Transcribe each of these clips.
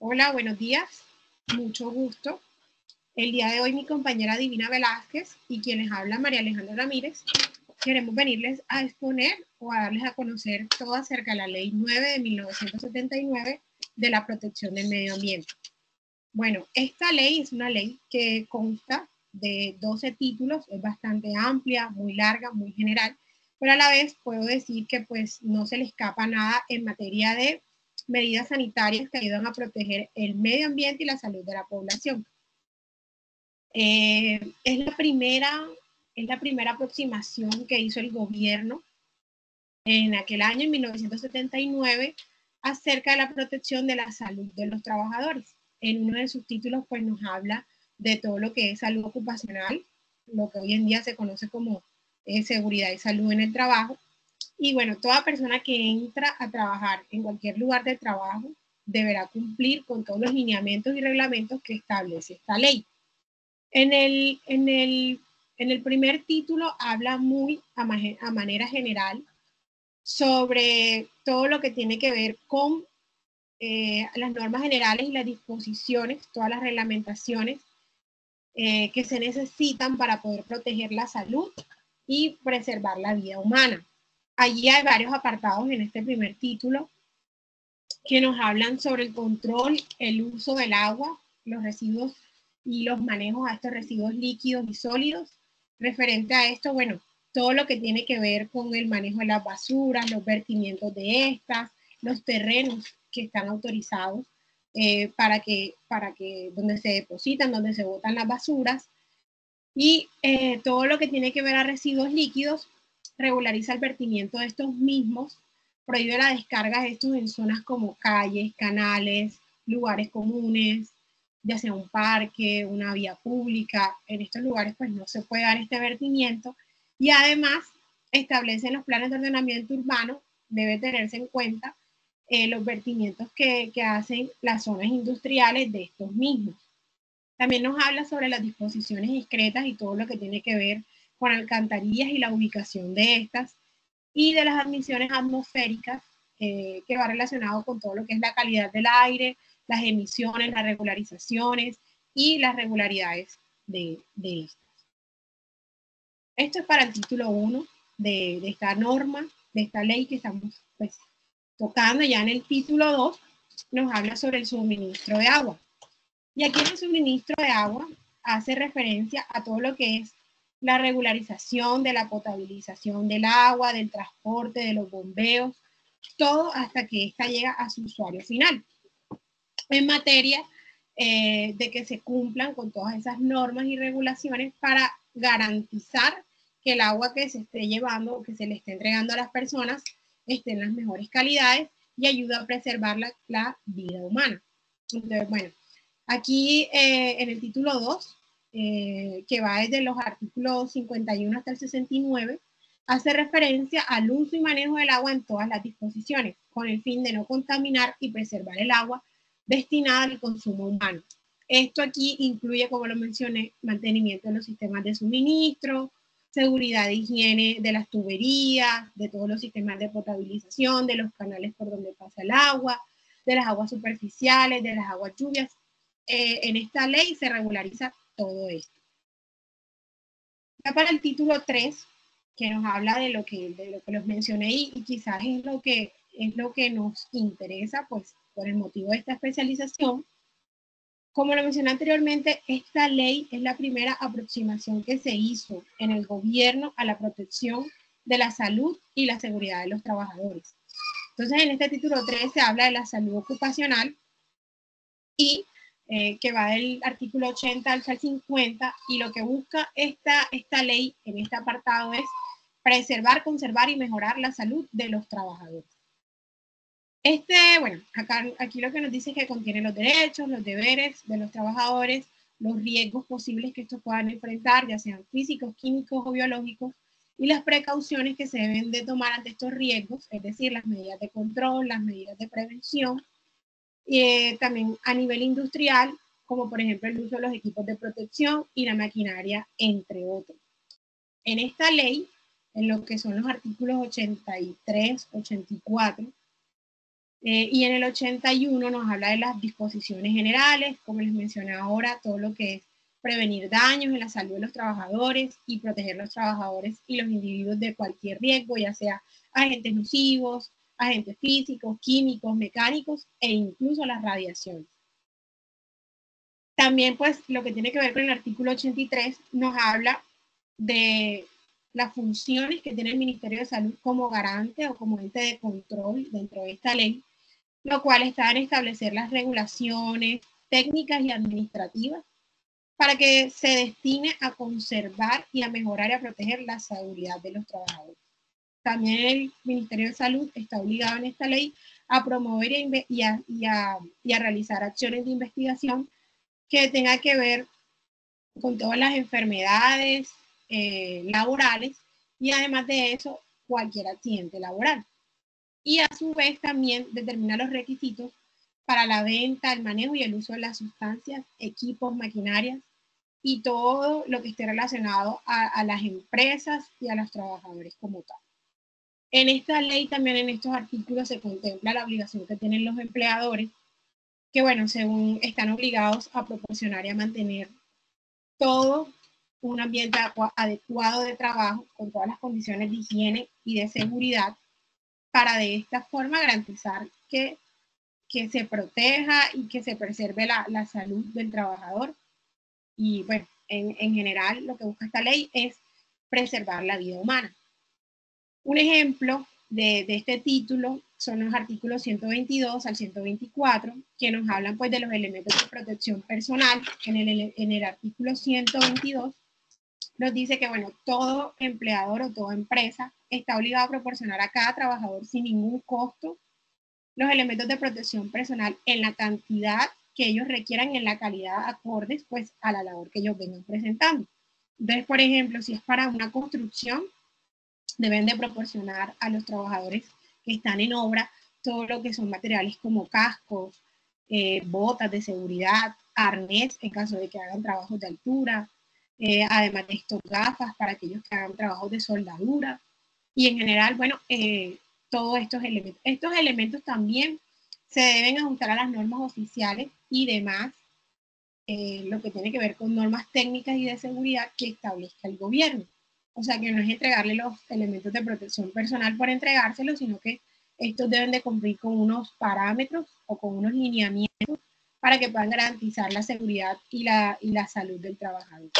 Hola, buenos días. Mucho gusto. El día de hoy mi compañera Divina Velázquez y quienes habla María Alejandra Ramírez, queremos venirles a exponer o a darles a conocer todo acerca de la Ley 9 de 1979 de la protección del medio ambiente. Bueno, esta ley es una ley que consta de 12 títulos, es bastante amplia, muy larga, muy general, pero a la vez puedo decir que pues no se le escapa nada en materia de medidas sanitarias que ayudan a proteger el medio ambiente y la salud de la población. Es la primera aproximación que hizo el gobierno en aquel año, en 1979, acerca de la protección de la salud de los trabajadores. En uno de sus títulos, pues nos habla de todo lo que es salud ocupacional, lo que hoy en día se conoce como seguridad y salud en el trabajo. Y bueno, toda persona que entra a trabajar en cualquier lugar de trabajo deberá cumplir con todos los lineamientos y reglamentos que establece esta ley. En el primer título habla muy a manera general sobre todo lo que tiene que ver con las normas generales y las disposiciones, todas las reglamentaciones que se necesitan para poder proteger la salud y preservar la vida humana. Allí hay varios apartados en este primer título que nos hablan sobre el control, el uso del agua, los residuos y los manejos a estos residuos líquidos y sólidos. Referente a esto, bueno, todo lo que tiene que ver con el manejo de las basuras, los vertimientos de estas, los terrenos que están autorizados para que donde se depositan, donde se botan las basuras, y todo lo que tiene que ver a residuos líquidos, regulariza el vertimiento de estos mismos, prohíbe la descarga de estos en zonas como calles, canales, lugares comunes, ya sea un parque, una vía pública. En estos lugares pues no se puede dar este vertimiento, y además establecen los planes de ordenamiento urbano, debe tenerse en cuenta los vertimientos que hacen las zonas industriales de estos mismos. También nos habla sobre las disposiciones discretas y todo lo que tiene que ver con alcantarillas y la ubicación de estas, y de las admisiones atmosféricas, que va relacionado con todo lo que es la calidad del aire, las emisiones, las regularizaciones y las regularidades de estas. Esto es para el título 1 de esta norma, de esta ley que estamos pues, tocando. Ya en el título 2 nos habla sobre el suministro de agua. Y aquí en el suministro de agua hace referencia a todo lo que es la regularización de la potabilización del agua, del transporte, de los bombeos, todo hasta que ésta llega a su usuario final. En materia de que se cumplan con todas esas normas y regulaciones para garantizar que el agua que se esté llevando o que se le esté entregando a las personas esté en las mejores calidades y ayuda a preservar la vida humana. Entonces, bueno, aquí en el título 2, que va desde los artículos 51 hasta el 69, hace referencia al uso y manejo del agua en todas las disposiciones, con el fin de no contaminar y preservar el agua destinada al consumo humano. Esto aquí incluye, como lo mencioné, mantenimiento de los sistemas de suministro, seguridad e higiene de las tuberías, de todos los sistemas de potabilización, de los canales por donde pasa el agua, de las aguas superficiales, de las aguas lluvias. En esta ley se regulariza todo esto. Ya para el título 3, que nos habla de lo que los mencioné y quizás es lo que nos interesa, pues por el motivo de esta especialización. Como lo mencioné anteriormente, esta ley es la primera aproximación que se hizo en el gobierno a la protección de la salud y la seguridad de los trabajadores. Entonces, en este título 3 se habla de la salud ocupacional y que va del artículo 80 al 50, y lo que busca esta ley en este apartado es preservar, conservar y mejorar la salud de los trabajadores. Bueno, aquí lo que nos dice es que contiene los derechos, los deberes de los trabajadores, los riesgos posibles que estos puedan enfrentar, ya sean físicos, químicos o biológicos, y las precauciones que se deben de tomar ante estos riesgos, es decir, las medidas de control, las medidas de prevención, también a nivel industrial, como por ejemplo el uso de los equipos de protección y la maquinaria, entre otros. En esta ley, en lo que son los artículos 83, 84, Y en el 81 nos habla de las disposiciones generales, como les mencioné ahora, todo lo que es prevenir daños en la salud de los trabajadores y proteger a los trabajadores y los individuos de cualquier riesgo, ya sea agentes nocivos, agentes físicos, químicos, mecánicos e incluso las radiaciones. También, pues, lo que tiene que ver con el artículo 83 nos habla de las funciones que tiene el Ministerio de Salud como garante o como ente de control dentro de esta ley, lo cual está en establecer las regulaciones técnicas y administrativas para que se destine a conservar y a mejorar y a proteger la seguridad de los trabajadores. También el Ministerio de Salud está obligado en esta ley a promover y a realizar acciones de investigación que tenga que ver con todas las enfermedades laborales y además de eso cualquier accidente laboral. Y a su vez también determina los requisitos para la venta, el manejo y el uso de las sustancias, equipos, maquinarias y todo lo que esté relacionado a las empresas y a los trabajadores como tal. En esta ley también en estos artículos se contempla la obligación que tienen los empleadores, que bueno, según están obligados a proporcionar y a mantener todo un ambiente adecuado de trabajo con todas las condiciones de higiene y de seguridad para de esta forma garantizar que se proteja y que se preserve la salud del trabajador. Y bueno, en general lo que busca esta ley es preservar la vida humana. Un ejemplo de este título son los artículos 122 al 124, que nos hablan pues de los elementos de protección personal. En el artículo 122 nos dice que, bueno, todo empleador o toda empresa está obligado a proporcionar a cada trabajador sin ningún costo los elementos de protección personal en la cantidad que ellos requieran, en la calidad acordes pues a la labor que ellos vengan presentando. Entonces, por ejemplo, si es para una construcción, deben de proporcionar a los trabajadores que están en obra todo lo que son materiales como cascos, botas de seguridad, arnés en caso de que hagan trabajos de altura, además de estos gafas para aquellos que hagan trabajos de soldadura y en general, bueno, todos estos elementos. Estos elementos también se deben ajustar a las normas oficiales y demás, lo que tiene que ver con normas técnicas y de seguridad que establezca el gobierno. O sea, que no es entregarle los elementos de protección personal por entregárselos, sino que estos deben de cumplir con unos parámetros o con unos lineamientos para que puedan garantizar la seguridad y la salud del trabajador.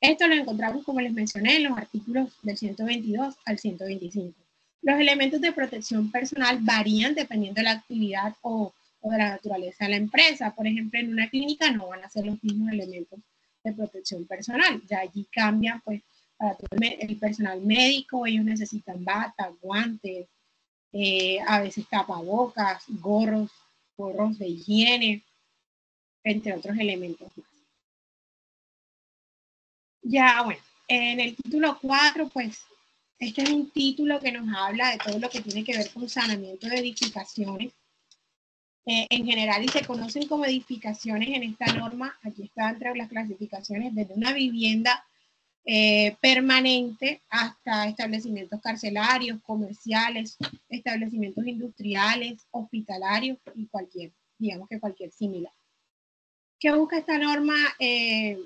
Esto lo encontramos, como les mencioné, en los artículos del 122 al 125. Los elementos de protección personal varían dependiendo de la actividad o de la naturaleza de la empresa. Por ejemplo, en una clínica no van a ser los mismos elementos de protección personal. Ya allí cambian, pues, para todo el personal médico, ellos necesitan batas, guantes, a veces tapabocas, gorros de higiene, entre otros elementos más. Ya, bueno, en el título 4, pues, este es un título que nos habla de todo lo que tiene que ver con saneamiento de edificaciones. En general, y se conocen como edificaciones en esta norma, aquí está entre las clasificaciones, desde una vivienda permanente hasta establecimientos carcelarios, comerciales, establecimientos industriales, hospitalarios y cualquier, digamos que cualquier similar. ¿Qué busca esta norma en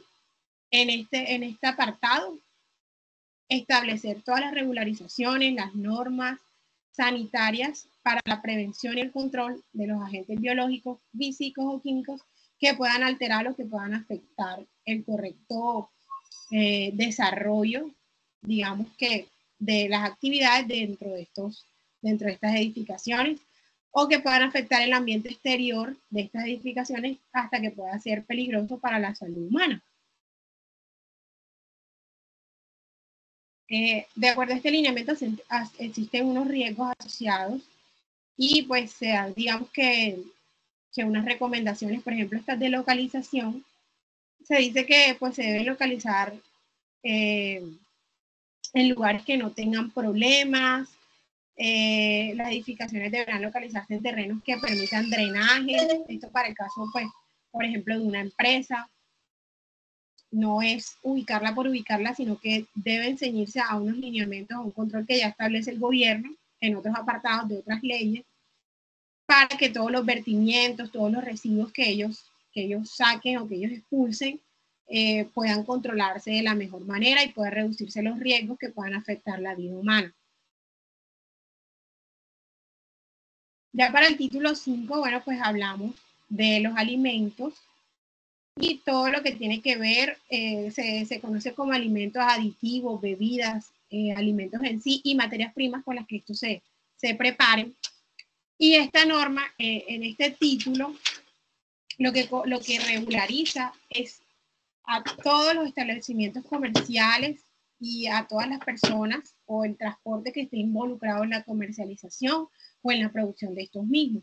este apartado? Establecer todas las regularizaciones, las normas sanitarias para la prevención y el control de los agentes biológicos, físicos o químicos que puedan alterar o que puedan afectar el correcto desarrollo, digamos que, de las actividades dentro de estas edificaciones, o que puedan afectar el ambiente exterior de estas edificaciones hasta que pueda ser peligroso para la salud humana. De acuerdo a este lineamiento, existen unos riesgos asociados y pues digamos que unas recomendaciones, por ejemplo, estas de localización, se dice que pues se debe localizar en lugares que no tengan problemas. Las edificaciones deberán localizarse en terrenos que permitan drenaje, esto para el caso, pues, por ejemplo, de una empresa. No es ubicarla por ubicarla, sino que deben ceñirse a unos lineamientos, a un control que ya establece el gobierno en otros apartados de otras leyes. para que todos los vertimientos, todos los residuos que ellos saquen o que ellos expulsen puedan controlarse de la mejor manera y puedan reducirse los riesgos que puedan afectar la vida humana. Ya para el título 5, bueno, pues hablamos de los alimentos y todo lo que tiene que ver, se conoce como alimentos aditivos, bebidas, alimentos en sí y materias primas con las que estos se preparen. Y esta norma, en este título, lo que regulariza es a todos los establecimientos comerciales y a todas las personas o el transporte que esté involucrado en la comercialización o en la producción de estos mismos.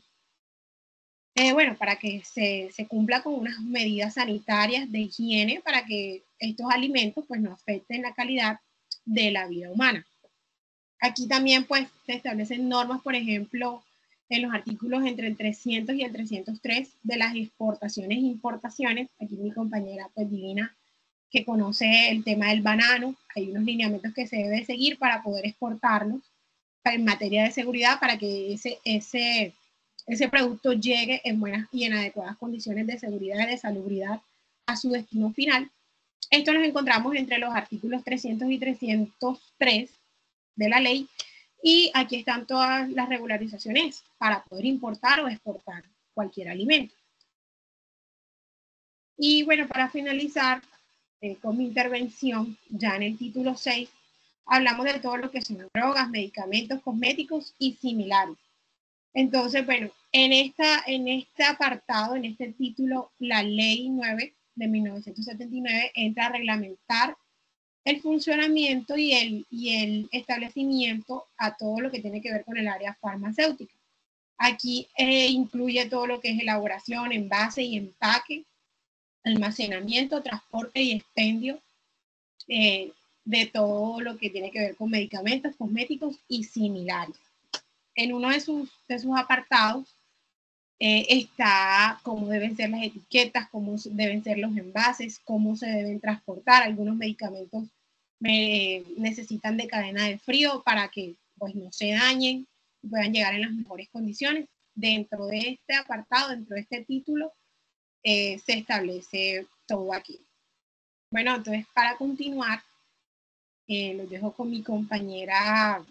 Bueno, para que se cumpla con unas medidas sanitarias de higiene para que estos alimentos pues no afecten la calidad de la vida humana. Aquí también pues se establecen normas, por ejemplo, en los artículos entre el 300 y el 303 de las exportaciones e importaciones. Aquí mi compañera pues Divina, que conoce el tema del banano, hay unos lineamientos que se debe seguir para poder exportarlos en materia de seguridad para que ese producto llegue en buenas y en adecuadas condiciones de seguridad y de salubridad a su destino final. Esto nos encontramos entre los artículos 300 y 303 de la ley, y aquí están todas las regularizaciones para poder importar o exportar cualquier alimento. Y bueno, para finalizar con mi intervención, ya en el título 6, hablamos de todo lo que son drogas, medicamentos, cosméticos y similares. Entonces, bueno, en este apartado, en este título, la Ley 9 de 1979 entra a reglamentar el funcionamiento y el establecimiento a todo lo que tiene que ver con el área farmacéutica. Aquí incluye todo lo que es elaboración, envase y empaque, almacenamiento, transporte y expendio de todo lo que tiene que ver con medicamentos, cosméticos y similares. En uno de sus apartados está cómo deben ser las etiquetas, cómo deben ser los envases, cómo se deben transportar. Algunos medicamentos necesitan de cadena de frío para que pues, no se dañen y puedan llegar en las mejores condiciones. Dentro de este apartado, dentro de este título, se establece todo aquí. Bueno, entonces para continuar, los dejo con mi compañera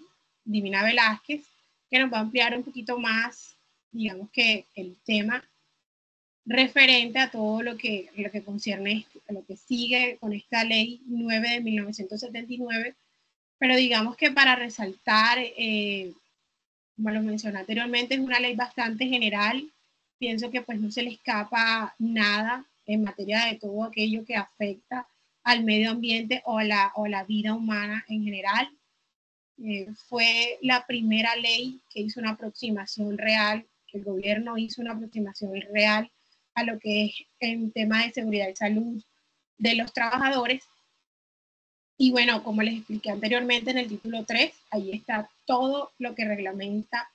Divina Velázquez, que nos va a ampliar un poquito más, digamos que el tema referente a todo lo que concierne, a lo que sigue con esta ley 9 de 1979, pero digamos que para resaltar, como lo mencioné anteriormente, es una ley bastante general. Pienso que pues no se le escapa nada en materia de todo aquello que afecta al medio ambiente o la vida humana en general. Fue la primera ley que hizo una aproximación real, que el gobierno hizo una aproximación real a lo que es en tema de seguridad y salud de los trabajadores. Y bueno, como les expliqué anteriormente en el título 3, ahí está todo lo que reglamenta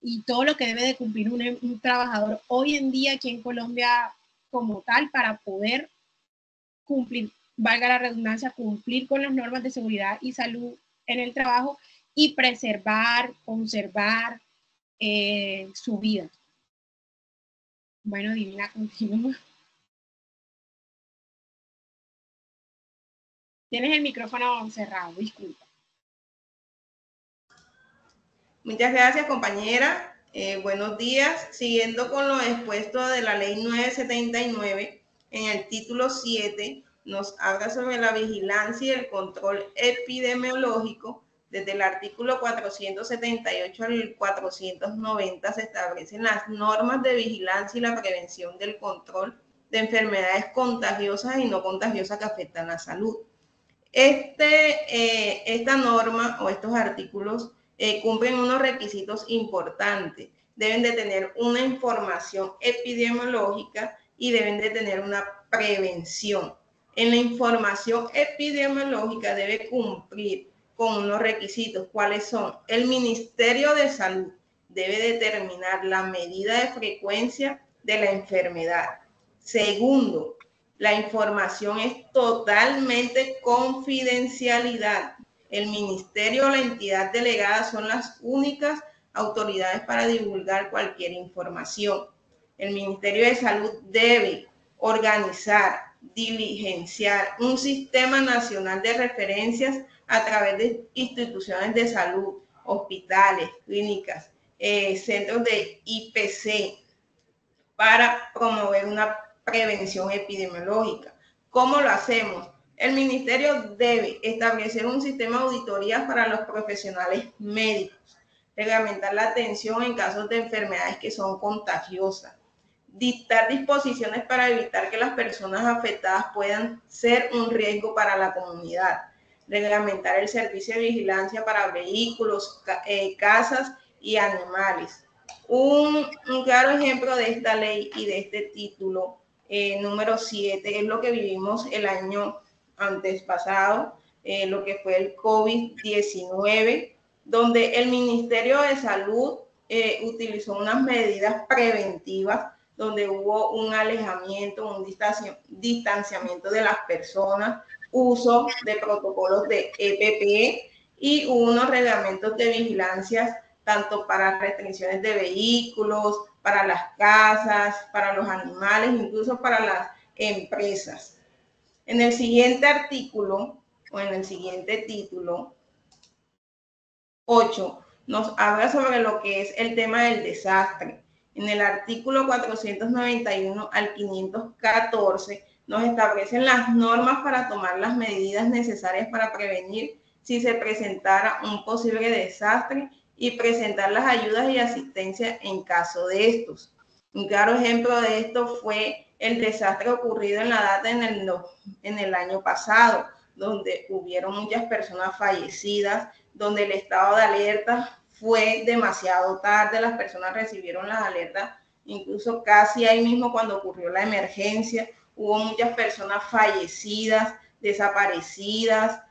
y todo lo que debe de cumplir un trabajador hoy en día aquí en Colombia como tal para poder cumplir, valga la redundancia, cumplir con las normas de seguridad y salud en el trabajo y preservar, conservar su vida. Bueno, Divina, continúa. Tienes el micrófono cerrado, disculpa. Muchas gracias, compañera. Buenos días. Siguiendo con lo expuesto de la Ley 979, en el título 7 nos habla sobre la vigilancia y el control epidemiológico. Desde el artículo 478 al 490 se establecen las normas de vigilancia y la prevención del control de enfermedades contagiosas y no contagiosas que afectan la salud. Esta norma o estos artículos cumplen unos requisitos importantes. Deben de tener una información epidemiológica y deben de tener una prevención. En la información epidemiológica debe cumplir con unos requisitos. ¿Cuáles son? El Ministerio de Salud debe determinar la medida de frecuencia de la enfermedad. Segundo, la información es totalmente confidencialidad. El ministerio o la entidad delegada son las únicas autoridades para divulgar cualquier información. El Ministerio de Salud debe organizar, diligenciar un sistema nacional de referencias a través de instituciones de salud, hospitales, clínicas, centros de IPC, para promover una prevención epidemiológica. ¿Cómo lo hacemos? El ministerio debe establecer un sistema de auditorías para los profesionales médicos, reglamentar la atención en casos de enfermedades que son contagiosas, dictar disposiciones para evitar que las personas afectadas puedan ser un riesgo para la comunidad, reglamentar el servicio de vigilancia para vehículos, casas y animales. Un claro ejemplo de esta ley y de este título número 7 es lo que vivimos el año antes pasado, lo que fue el COVID-19, donde el Ministerio de Salud utilizó unas medidas preventivas donde hubo un alejamiento, un distanciamiento de las personas, uso de protocolos de EPP y unos reglamentos de vigilancia tanto para restricciones de vehículos, para las casas, para los animales, incluso para las empresas. En el siguiente artículo, o en el siguiente título, 8, nos habla sobre lo que es el tema del desastre. En el artículo 491 al 514 nos establecen las normas para tomar las medidas necesarias para prevenir si se presentara un posible desastre y presentar las ayudas y asistencia en caso de estos. Un claro ejemplo de esto fue el desastre ocurrido en la data en el año pasado, donde hubieron muchas personas fallecidas, donde el estado de alerta fue demasiado tarde, las personas recibieron las alertas incluso casi ahí mismo cuando ocurrió la emergencia, hubo muchas personas fallecidas, desaparecidas,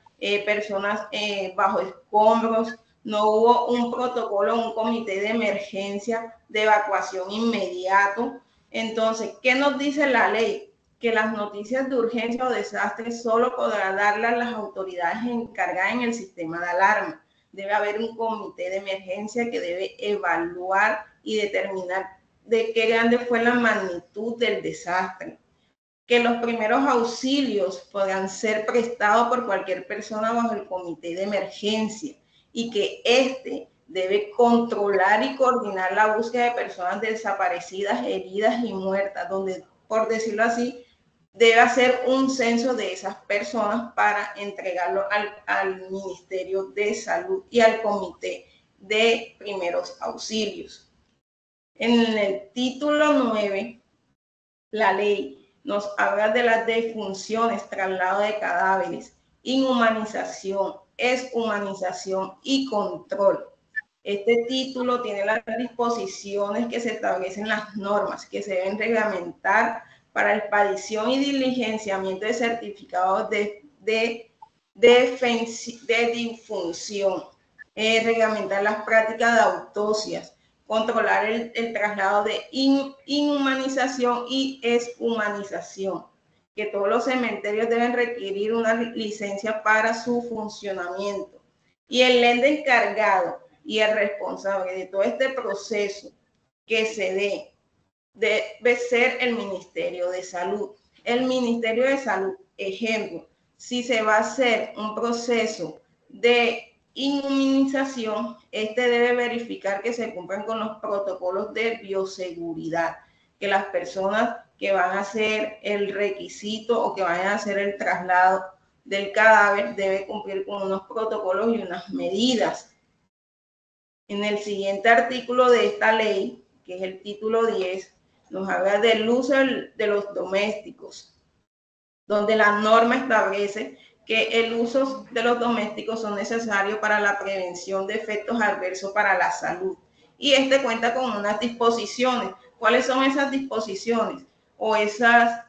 personas bajo escombros, no hubo un protocolo, un comité de emergencia de evacuación inmediato. Entonces, ¿qué nos dice la ley? Que las noticias de urgencia o desastre solo podrán darlas las autoridades encargadas en el sistema de alarma. Debe haber un comité de emergencia que debe evaluar y determinar de qué grande fue la magnitud del desastre. Que los primeros auxilios podrán ser prestados por cualquier persona bajo el comité de emergencia y que éste debe controlar y coordinar la búsqueda de personas desaparecidas, heridas y muertas, donde, por decirlo así, debe hacer un censo de esas personas para entregarlo al Ministerio de Salud y al Comité de Primeros Auxilios. En el título 9, la ley nos habla de las defunciones, traslado de cadáveres, inhumanización, deshumanización y control. Este título tiene las disposiciones que se establecen las normas que se deben reglamentar para la expedición y diligenciamiento de certificados de difunción, reglamentar las prácticas de autopsias, controlar el traslado de inhumanización y deshumanización, que todos los cementerios deben requerir una licencia para su funcionamiento. Y el ente encargado y el responsable de todo este proceso que se dé debe ser el Ministerio de Salud. El Ministerio de Salud, ejemplo, si se va a hacer un proceso de inmunización, este debe verificar que se cumplan con los protocolos de bioseguridad, que las personas que van a hacer el requisito o que vayan a hacer el traslado del cadáver debe cumplir con unos protocolos y unas medidas. En el siguiente artículo de esta ley, que es el título 10, nos habla del uso de los domésticos, donde la norma establece que el uso de los domésticos son necesarios para la prevención de efectos adversos para la salud. Y este cuenta con unas disposiciones. ¿Cuáles son esas disposiciones o esas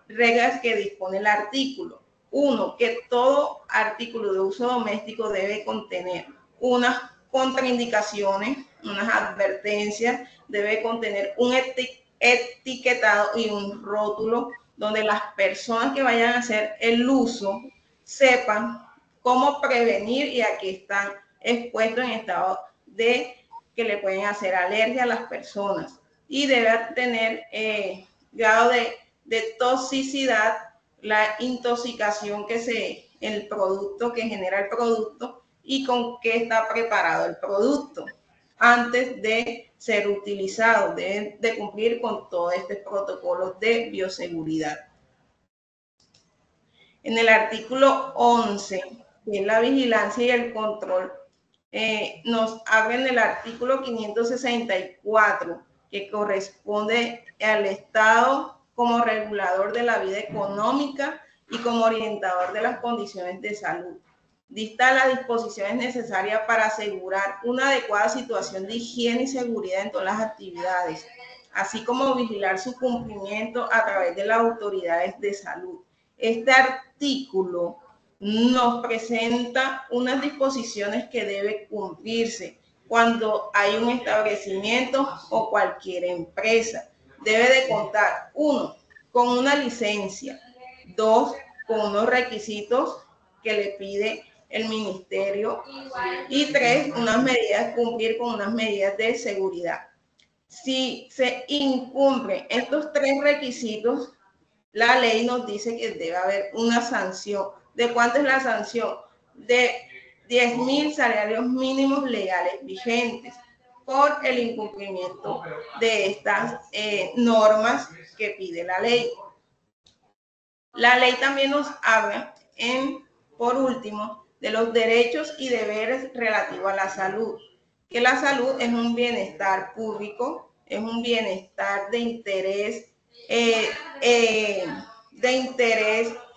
reglas que dispone el artículo? 1, que todo artículo de uso doméstico debe contener unas contraindicaciones, unas advertencias, debe contener un etiquetado y un rótulo donde las personas que vayan a hacer el uso sepan cómo prevenir y a qué están expuestos en estado de que le pueden hacer alergia a las personas y debe tener grado de toxicidad, la intoxicación el producto que genera el producto y con qué está preparado el producto antes de ser utilizado. Deben de cumplir con todos estos protocolos de bioseguridad. En el artículo 11, que es la vigilancia y el control, nos habla en el artículo 564, que corresponde al Estado como regulador de la vida económica y como orientador de las condiciones de salud. Dicta las disposiciones necesarias para asegurar una adecuada situación de higiene y seguridad en todas las actividades, así como vigilar su cumplimiento a través de las autoridades de salud. Este artículo nos presenta unas disposiciones que deben cumplirse cuando hay un establecimiento o cualquier empresa. Debe de contar, 1, con una licencia, 2, con unos requisitos que le pide el ministerio y 3, cumplir con unas medidas de seguridad. Si se incumplen estos 3 requisitos, la ley nos dice que debe haber una sanción. ¿De cuánto es la sanción? De 10.000 salarios mínimos legales vigentes por el incumplimiento de estas normas que pide la ley. La ley también nos habla, por último, de los derechos y deberes relativos a la salud, que la salud es un bienestar público, es un bienestar de interés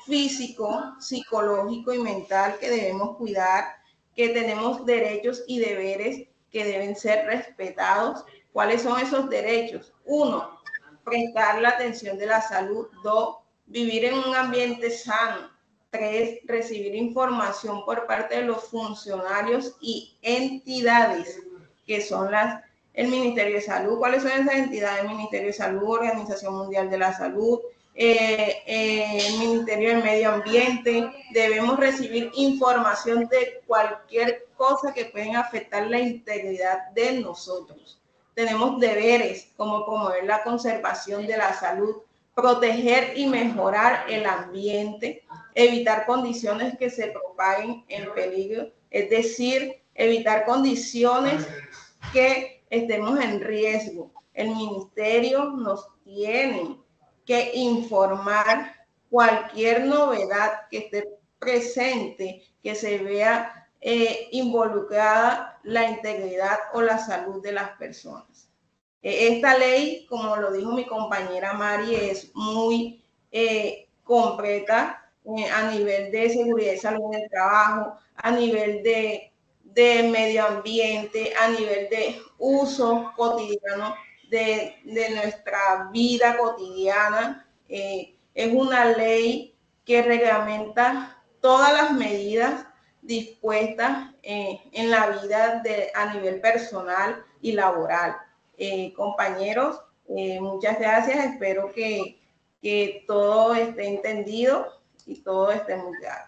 físico, psicológico y mental que debemos cuidar, que tenemos derechos y deberes que deben ser respetados. ¿Cuáles son esos derechos? 1, prestar la atención de la salud. 2, vivir en un ambiente sano. 3, recibir información por parte de los funcionarios y entidades que son el Ministerio de Salud. ¿Cuáles son esas entidades? El Ministerio de Salud, Organización Mundial de la Salud, el Ministerio del Medio Ambiente. Debemos recibir información de cualquier cosa que pueda afectar la integridad de nosotros. Tenemos deberes como promover la conservación de la salud, proteger y mejorar el ambiente, evitar condiciones que se propaguen en peligro, es decir, evitar condiciones que estemos en riesgo. El ministerio nos tiene que informar cualquier novedad que esté presente, que se vea involucrada la integridad o la salud de las personas. Esta ley, como lo dijo mi compañera Mari, es muy completa a nivel de seguridad y salud en el trabajo, a nivel de medio ambiente, a nivel de uso cotidiano de nuestra vida cotidiana. Es una ley que reglamenta todas las medidas dispuestas en la vida a nivel personal y laboral. Compañeros, muchas gracias. Espero que todo esté entendido y todo esté muy claro.